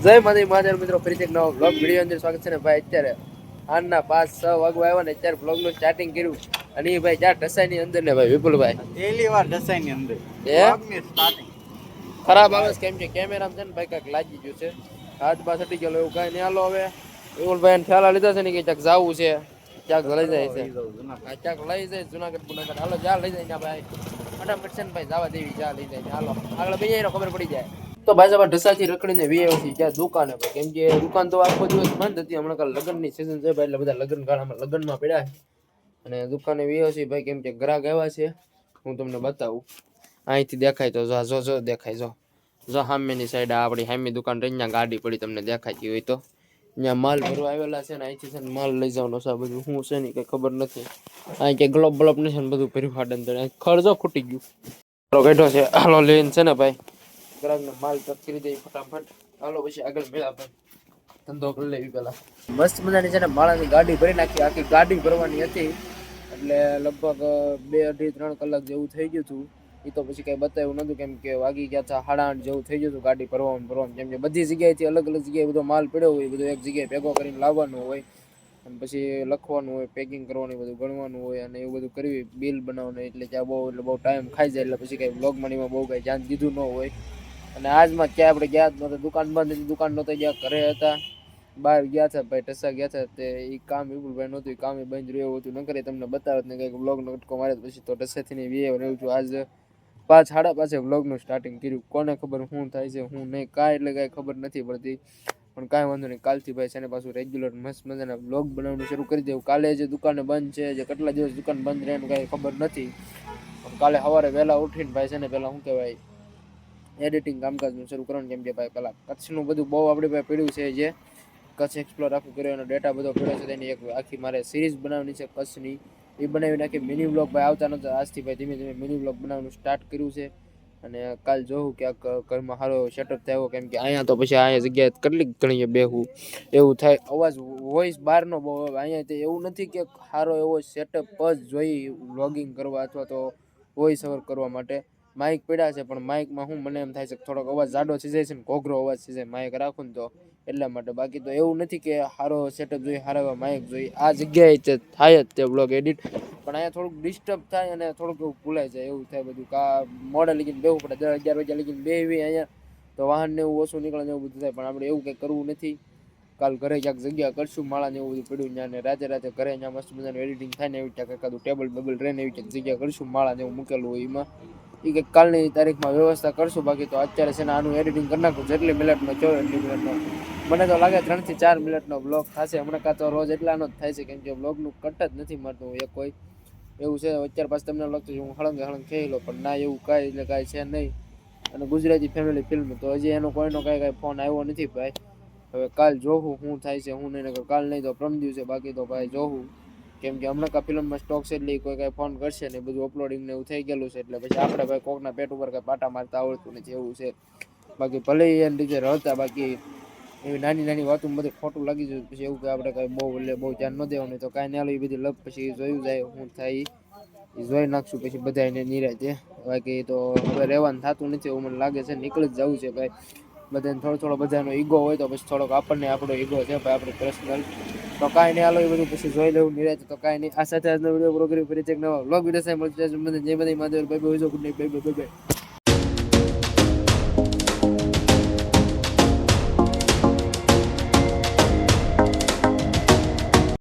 જય માતા મહાદેવ મિત્રો, ફરીથી એક નવો બ્લોગ વિડીયો અંદર સ્વાગત છે ને ભાઈ. અત્યારે આના 5-6 વાગવા આવ્યા ને અત્યારે બ્લોગ નું સ્ટાર્ટિંગ કર્યું અને એ ભાઈ જ્યાં ઢસાઈ ની અંદર ને ભાઈ વિપુલભાઈ પહેલી વાર ઢસાઈ ની અંદર બ્લોગ ની સ્ટાર્ટિંગ ખરાબ આવે છે. કેમ કે કેમેરામાં છે ને ભાઈ કાંઈક લાગી ગયું છે, હાથ બાથ હટી ગયેલો એવું કાંઈ નહીં. હાલો હવે વિપુલભાઈ ઠેલા લીધા છે ને કે ક્યાંક જવું છે, ક્યાંક લઈ જાય છે, ક્યાંક લઈ જાય જુનાગઢ ગુનાગઢ. હાલો જ્યાં લઈ જાય ભાઈ ફટાફટ છે ને ભાઈ જવા દેવી, જ્યાં લઈ જાય. હાલો આગળ ભાઈ ખબર પડી જાય. તો ભાઈ સાહેબ ઢસાથી રખડીને વીઆઈસી ત્યાં દુકાને ભાઈ, કેમ કે દુકાન તો આખો દિવસ બંધ હતી. હમણાં કાલ લગ્નની સિઝન છે ભાઈ, એટલે બધા લગ્ન ગાળામાં લગ્નમાં પડ્યા છે અને દુકાને વીઆઈસી ભાઈ, કેમ કે ગ્રાહક આવ્યા છે. હું તમને બતાવું, અહીંથી દેખાય તો જો જો દેખાય જો જો સામેની સાઈડ આપણી સામી દુકાન રહી, ત્યાં ગાડી પડી તમને દેખાતી હોય તો ત્યાં માલ ભરવા આવેલા છે ને અહીંથી છે ને માલ લઈ જવાનો છે. બધું શું છે ને કઈ ખબર નથી. અહીં કે ગ્લોબ બ્લોબ નથી ને બધું ભર્યું ફાડન ખર્ચો ખૂટી ગયું બેઠો છે. હાલો લઈને છે ને ભાઈ ગ્રાહકને માલ તક કરી દઈ ફટાફટ. હાલો પછી આગળ મેળા ભાઈ ધંધો કરી લેવી. પેલા મસ્ત મજાની છે ને માળાની ગાડી ભરી નાખી, આખી ગાડી ભરવાની હતી એટલે લગભગ 2-2.5-3 કલાક જેવું થઈ ગયું હતું. એ તો પછી કઈ બતાવ્યું નતું, કેમ કે વાગી ગયા હતા 8:30 જેવું થઈ ગયું હતું ગાડી ભરવામાં. કેમ કે બધી જગ્યાએથી અલગ અલગ જગ્યાએ બધો માલ પડ્યો હોય, બધો એક જગ્યાએ ભેગો કરીને લાવવાનો હોય અને પછી લખવાનું હોય, પેકિંગ કરવાનું, બધું ગણવાનું હોય અને એવું બધું કરવી, બિલ બનાવવાનું. એટલે ત્યાં બહુ ટાઈમ ખાઈ જાય, એટલે પછી કઈ બ્લોગ મનીમાં બહુ કઈ ધ્યાન દીધું ન હોય. અને આજમાં ક્યાં આપણે ગયા જ નહોતા, દુકાન બંધ હતી, દુકાન નહોતા ગયા, ઘરે હતા, બહાર ગયા હતા ભાઈ, ઢસા ગયા હતા. તે એ કામ વિપુલભાઈ નહોતું, કામ બંધ રહ્યું એવું હતું. ન કરે તમને બતાવત ને કંઈક બ્લોગ નો કટકો મારે પછી તો ઢસાથી નહીં વીએ રહ્યું છું. આજ 5-5:30 બ્લોગનું સ્ટાર્ટિંગ કર્યું. કોને ખબર શું થાય છે શું નહીં, કાંઈ એટલે કાંઈ ખબર નથી પડતી. પણ કાંઈ વાંધો નહીં, કાલથી ભાઈ છે ને પાછું રેગ્યુલર મસ્ત મજાના બ્લોગ બનાવવાનું શરૂ કરી દેવું. કાલે જે દુકાને બંધ છે, જે કેટલા દિવસ દુકાન બંધ રહે એનું કાંઈ ખબર નથી. પણ કાલે સવારે વહેલા ઉઠીને ભાઈ છે ને પહેલાં શું કહેવાય એડિટિંગ કામકાજનું શરૂ કરવાનું. કેમ કે ભાઈ પેલા કચ્છનું બધું બહુ આપણી પાસે પડ્યું છે, જે કચ્છ એક્સપ્લોર આખું કર્યો એનો ડેટા બધો પડ્યો છે. તેની એક આખી મારે સિરીઝ બનાવવાની છે કચ્છની, એ બનાવી નાખી. મિની વ્લોગ ભાઈ આવતા નહોતા, આજથી ભાઈ ધીમે ધીમે મિની વ્લોગ બનાવવાનું સ્ટાર્ટ કર્યું છે. અને કાલ જોઉં ક્યાંક ઘરમાં સારો સેટઅપ થયો, કેમ કે અહીંયા તો પછી અહીંયા જગ્યાએ કેટલીક ઘણી બેહવું એવું થાય, અવાજ વોઇસ બહારનો બહુ આવે. અહીંયા તો એવું નથી કે સારો એવો સેટઅપ જ જોઈ વ્લોગિંગ કરવા અથવા તો વોઇસ ઓવર કરવા માટે. માઇક પડ્યા છે પણ માઇકમાં શું મને એમ થાય છે થોડોક અવાજ જાડો થઈ જાય છે ને ઘોઘરો અવાજ થઈ જાય માઇક રાખું ને તો, એટલા માટે. બાકી તો એવું નથી કે સારો સેટઅપ જોઈએ, સારા એવા માઇક જોઈએ. આ જગ્યાએ થાય જ તે બ્લોગ એડિટ, પણ અહીંયા થોડુંક ડિસ્ટર્બ થાય અને થોડુંક એવું ભૂલાઈ જાય એવું થાય બધું. મોડે લગીને બેવું પડે, 10-11 વાગ્યા લગીને બેવી અહીંયા તો વાહન ને એવું ઓછું નીકળે ને એવું બધું થાય. પણ આપણે એવું કંઈ કરવું નથી. કાલ ઘરે ક્યાંક જગ્યા કરશું, માળા ને એવું બધું પડ્યું ત્યાં, ને રાતે ઘરે ત્યાં મસ્ત મજાનું એડિટિંગ થાય ને એવી ક્યાંક એકાદું ટેબલ બેબલ રહે ને એવી ક્યાંક જગ્યા કરશું, માળા ને એવું મૂકેલું હોય એમાં. એ કંઈક કાલની તારીખમાં વ્યવસ્થા કરશું. બાકી તો અત્યારે છે ને આનું એડિટિંગ કરી નાખું, જેટલી મિનિટનો જો એટલી મિનિટનો. મને તો લાગે 3-4 મિનિટનો બ્લોગ થશે હમણાં. કાં તો રોજ એટલાનો જ થાય છે, કેમ કે બ્લોગનું કટ જ નથી મળતું એક કોઈ એવું છે. અત્યારે પાછું તમને લાગતું છે હું હળંગ ખેલી લો, પણ ના એવું કાંઈ એટલે કાંઈ છે નહીં. અને ગુજરાતી ફેમિલી ફિલ્મ તો હજી એનો કોઈનો કાંઈ ફોન આવ્યો નથી ભાઈ. હવે કાલ જોવું શું થાય છે શું નહીં, કાલ નહીં તો પરમ દિવસે. બાકી તો ભાઈ જોવું, કેમ કે હમણાં કા ફિલ્મમાં સ્ટોક છે એટલે કોઈ કાંઈ ફોન કરશે ને બધું અપલોડિંગ ને એવું થઈ ગયેલું છે. એટલે પછી આપણે ભાઈ કોકના પેટ ઉપર કાંઈ પાટા મારતા આવડતું નથી એવું છે. બાકી ભલે એને રીતે રહેતા, બાકી એવી નાની નાની વાતો બધું ખોટું લાગી જાય પછી એવું કે આપણે કાંઈ બહુ ધ્યાન ન દેવાનું. તો કાંઈ નહીં, એ બધી લપ પછી જોયું જાય શું થાય એ જોઈ નાખશું પછી બધા એને નિરાતે. બાકી તો હવે રહેવાનું થતું નથી એવું મને લાગે છે, નીકળી જ જવું છે ભાઈ. બધાને થોડો બધાનો ઈગો હોય તો પછી થોડોક આપણને આપણો ઈગો છે ભાઈ, આપણે પર્સનલ. તો કાંઈ નહીં, હાલો એ બધું પછી જોઈ લેવું નિરાતે. તો કાંઈ નહીં, આ સાથે આજનો વિડીયો પૂરો કરી ફરીથી એક નવા વ્લોગ વિડીયો સાથે મળશે. જય માતા Mahadev, bye bye, good night, bye bye.